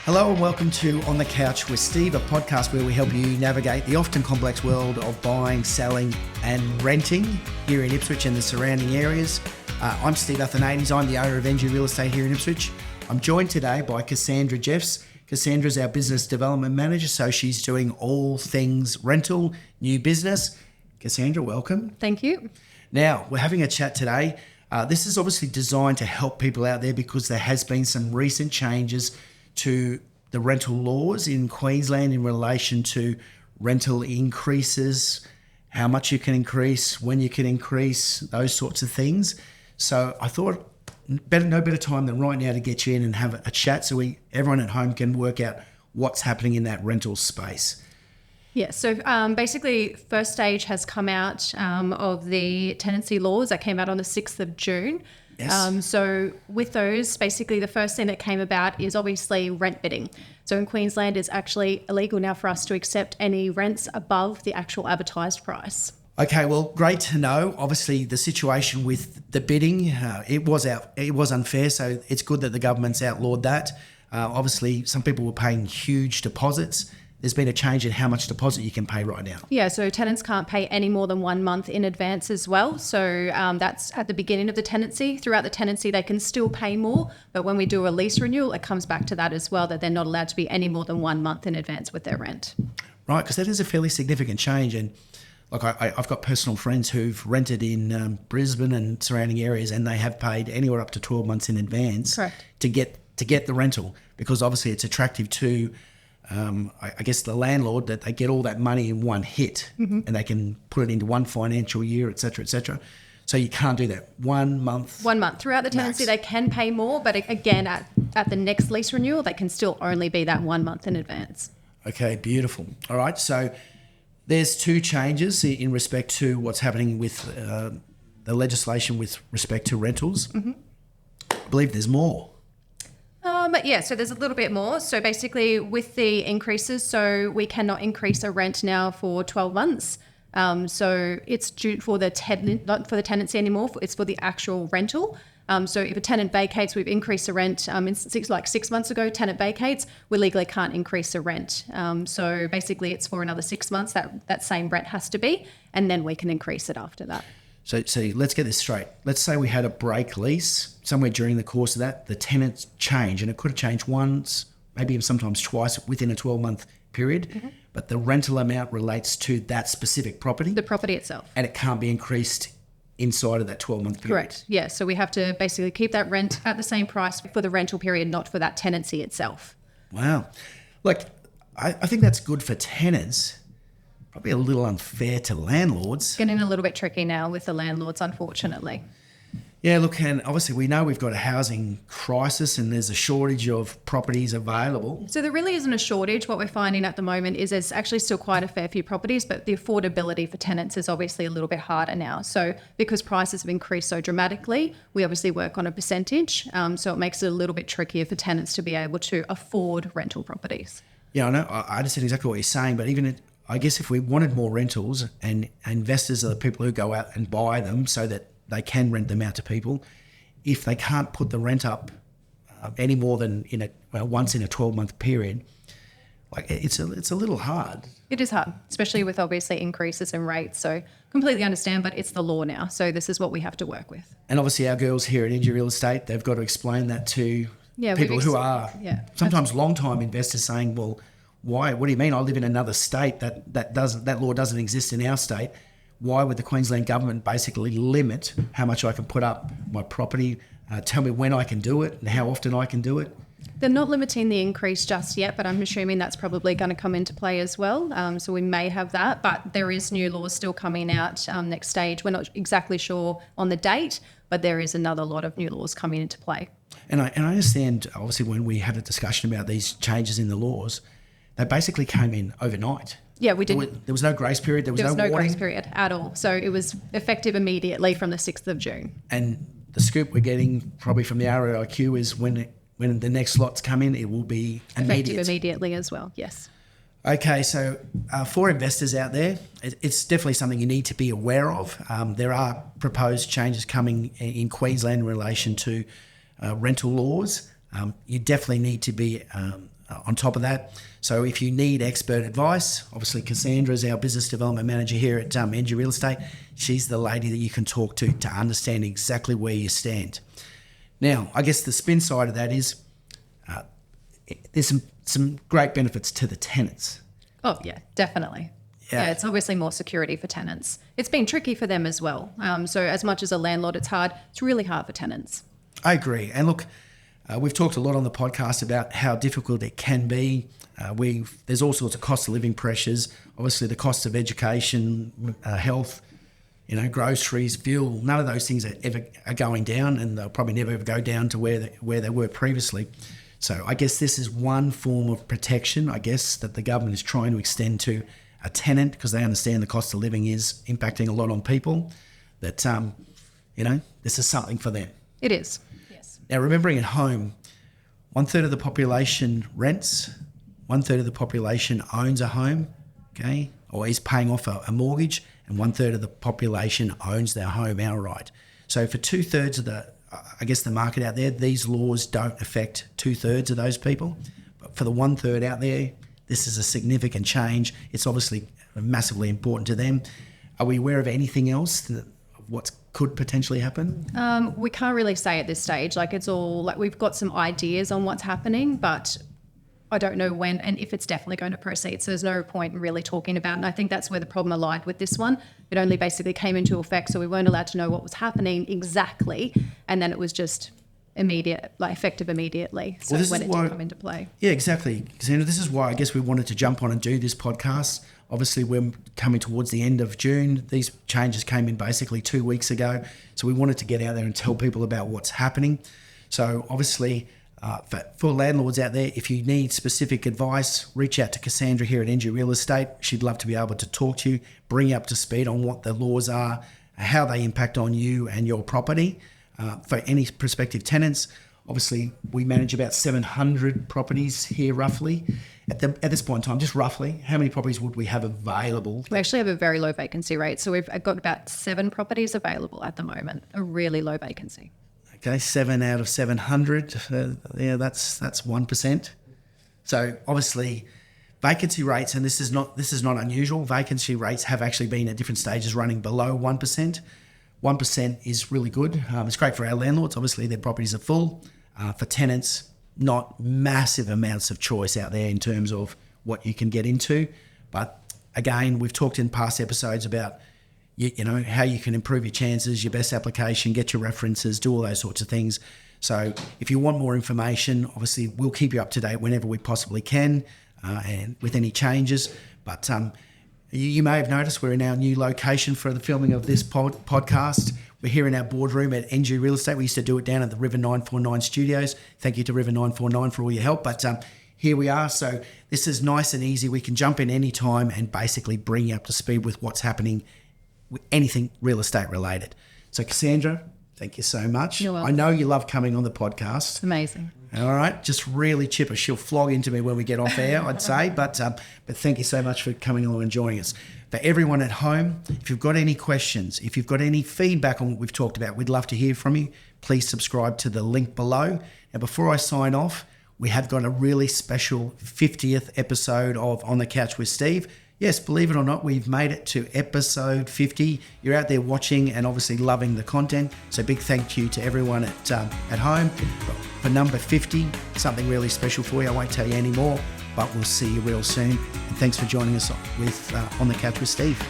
Hello and welcome to On the Couch with Steve, a podcast where we help you navigate the often complex world of buying, selling and renting here in Ipswich and the surrounding areas. I'm Steve Athanates. I'm the owner of NGU Real Estate here in Ipswich. I'm joined today by Cassandra Jeffs. Cassandra's our business development manager, so she's doing all things rental, new business. Cassandra, welcome. Thank you. Now, we're having a chat today. This is obviously designed to help people out there because there has been some recent changes to the rental laws in Queensland in relation to rental increases, how much you can increase, when you can increase, those sorts of things. So I thought no better time than right now to get you in and have a chat so everyone at home can work out what's happening in that rental space. Yeah, so basically first stage has come out of the tenancy laws that came out on the 6th of June. Yes. So with those, basically the first thing that came about is obviously rent bidding. So in Queensland, it's actually illegal now for us to accept any rents above the actual advertised price. Okay, well, great to know. Obviously, the situation with the bidding, it was unfair, so it's good that the government's outlawed that. Obviously, some people were paying huge deposits. There's been a change in how much deposit you can pay right now. Yeah, so tenants can't pay any more than 1 month in advance as well. So that's at the beginning of the tenancy. Throughout the tenancy, they can still pay more. But when we do a lease renewal, it comes back to that as well, that they're not allowed to be any more than 1 month in advance with their rent. Right, because that is a fairly significant change. And like I've got personal friends who've rented in Brisbane and surrounding areas, and they have paid anywhere up to 12 months in advance. Correct. to get the rental, because obviously it's attractive to I guess the landlord, that they get all that money in one hit and they can put it into one financial year, et cetera, et cetera. So you can't do that. 1 month. 1 month. Throughout the tenancy, they can pay more, but again, at the next lease renewal, they can still only be that 1 month in advance. Okay, beautiful. All right, so there's two changes in respect to what's happening with the legislation with respect to rentals. Mm-hmm. I believe there's more. So there's a little bit more. So basically with the increases, so we cannot increase a rent now for 12 months. So it's due for the tenant, not for the tenancy anymore, it's for the actual rental. So if a tenant vacates, we've increased the rent. In 6 months ago, tenant vacates, we legally can't increase the rent. So basically it's for another 6 months, that same rent has to be, and then we can increase it after that. So let's get this straight. Let's say we had a break lease somewhere during the course of that, the tenants change, and it could have changed once, maybe sometimes twice within a 12-month period, but the rental amount relates to that specific property. The property itself. And it can't be increased inside of that 12-month period. Correct. Yeah. So we have to basically keep that rent at the same price for the rental period, not for that tenancy itself. Wow. Look, I think that's good for tenants. Probably a little unfair to landlords. Getting a little bit tricky now with the landlords, unfortunately. Yeah, look, and obviously we know we've got a housing crisis and there's a shortage of properties available. So there really isn't a shortage. What we're finding at the moment is there's actually still quite a fair few properties, but the affordability for tenants is obviously a little bit harder now. So because prices have increased so dramatically, we obviously work on a percentage. So it makes it a little bit trickier for tenants to be able to afford rental properties. Yeah, I know. I understand exactly what you're saying, but I guess if we wanted more rentals, and investors are the people who go out and buy them so that they can rent them out to people, if they can't put the rent up any more than once in a 12-month period, like it's a little hard. It is hard, especially with obviously increases in rates. So completely understand, but it's the law now. So this is what we have to work with. And obviously our girls here at NGU Real Estate, they've got to explain that to people who are sometimes long-time investors saying, well, why? What do you mean? I live in another state that law doesn't exist in our state. Why would the Queensland government basically limit how much I can put up my property? Tell me when I can do it and how often I can do it. They're not limiting the increase just yet, but I'm assuming that's probably going to come into play as well. So we may have that, but there is new laws still coming out next stage. We're not exactly sure on the date, but there is another lot of new laws coming into play. And I understand, obviously, when we had a discussion about these changes in the laws, they basically came in overnight. Yeah, we did. There was no grace period. There was no warning. Grace period at all. So it was effective immediately from the 6th of June. And the scoop we're getting probably from the ROIQ is when the next lots come in, it will be immediate. Effective immediately as well, yes. Okay, so for investors out there, it's definitely something you need to be aware of. There are proposed changes coming in Queensland in relation to rental laws. You definitely need to be on top of that. So if you need expert advice, obviously Cassandra is our business development manager here at NGU Real Estate. She's the lady that you can talk to understand exactly where you stand. Now, I guess the spin side of that is there's some great benefits to the tenants. Oh, yeah, definitely. Yeah, it's obviously more security for tenants. It's been tricky for them as well. So as much as a landlord, it's hard. It's really hard for tenants. I agree. And look, we've talked a lot on the podcast about how difficult it can be. There's all sorts of cost of living pressures. Obviously, the cost of education, health, groceries, fuel. None of those things are going down, and they'll probably never ever go down to where they were previously. So I guess this is one form of protection, I guess, that the government is trying to extend to a tenant, because they understand the cost of living is impacting a lot on people, that, this is something for them. It is, yes. Now, remembering at home, 1/3 of the population rents, 1/3 of the population owns a home, okay, or is paying off a mortgage, and 1/3 of the population owns their home outright. So for 2/3 of the market out there, these laws don't affect 2/3 of those people. But for the 1/3 out there, this is a significant change. It's obviously massively important to them. Are we aware of anything else of what could potentially happen? We can't really say at this stage. It's all we've got some ideas on what's happening, but I don't know when and if it's definitely going to proceed. So there's no point in really talking about it. And I think that's where the problem lied with this one. It only basically came into effect, so we weren't allowed to know what was happening exactly. And then it was just immediate, effective immediately. So when it did come into play. Yeah, exactly. Cassandra, this is why I guess we wanted to jump on and do this podcast. Obviously, we're coming towards the end of June. These changes came in basically 2 weeks ago. So we wanted to get out there and tell people about what's happening. So obviously, for landlords out there, if you need specific advice, reach out to Cassandra here at NGU Real Estate. She'd love to be able to talk to you, bring you up to speed on what the laws are, how they impact on you and your property. For any prospective tenants, obviously we manage about 700 properties here roughly. At this point in time, just roughly, how many properties would we have available? We actually have a very low vacancy rate. So we've got about 7 properties available at the moment, a really low vacancy. Okay, 7 out of 700, that's 1%. So obviously vacancy rates, and this is not unusual, vacancy rates have actually been at different stages running below 1%. 1% is really good. It's great for our landlords. Obviously, their properties are full. For tenants, not massive amounts of choice out there in terms of what you can get into. But again, we've talked in past episodes about how you can improve your chances, your best application, get your references, do all those sorts of things. So if you want more information, obviously we'll keep you up to date whenever we possibly can, and with any changes. But you may have noticed we're in our new location for the filming of this podcast. We're here in our boardroom at NGU Real Estate. We used to do it down at the River 949 studios. Thank you to River 949 for all your help. But here we are. So this is nice and easy. We can jump in any time and basically bring you up to speed with what's happening with anything real estate related. So Cassandra, thank you so much. You're welcome. I know you love coming on the podcast. It's amazing. All right, just really chipper. She'll flog into me when we get off air, I'd say. But thank you so much for coming along and joining us. For everyone at home, if you've got any questions, if you've got any feedback on what we've talked about, we'd love to hear from you. Please subscribe to the link below. Now, before I sign off, we have got a really special 50th episode of On the Couch with Steve. Yes, believe it or not, we've made it to episode 50. You're out there watching and obviously loving the content. So big thank you to everyone at home. For number 50, something really special for you. I won't tell you any more, but we'll see you real soon. And thanks for joining us with On the Couch with Steve.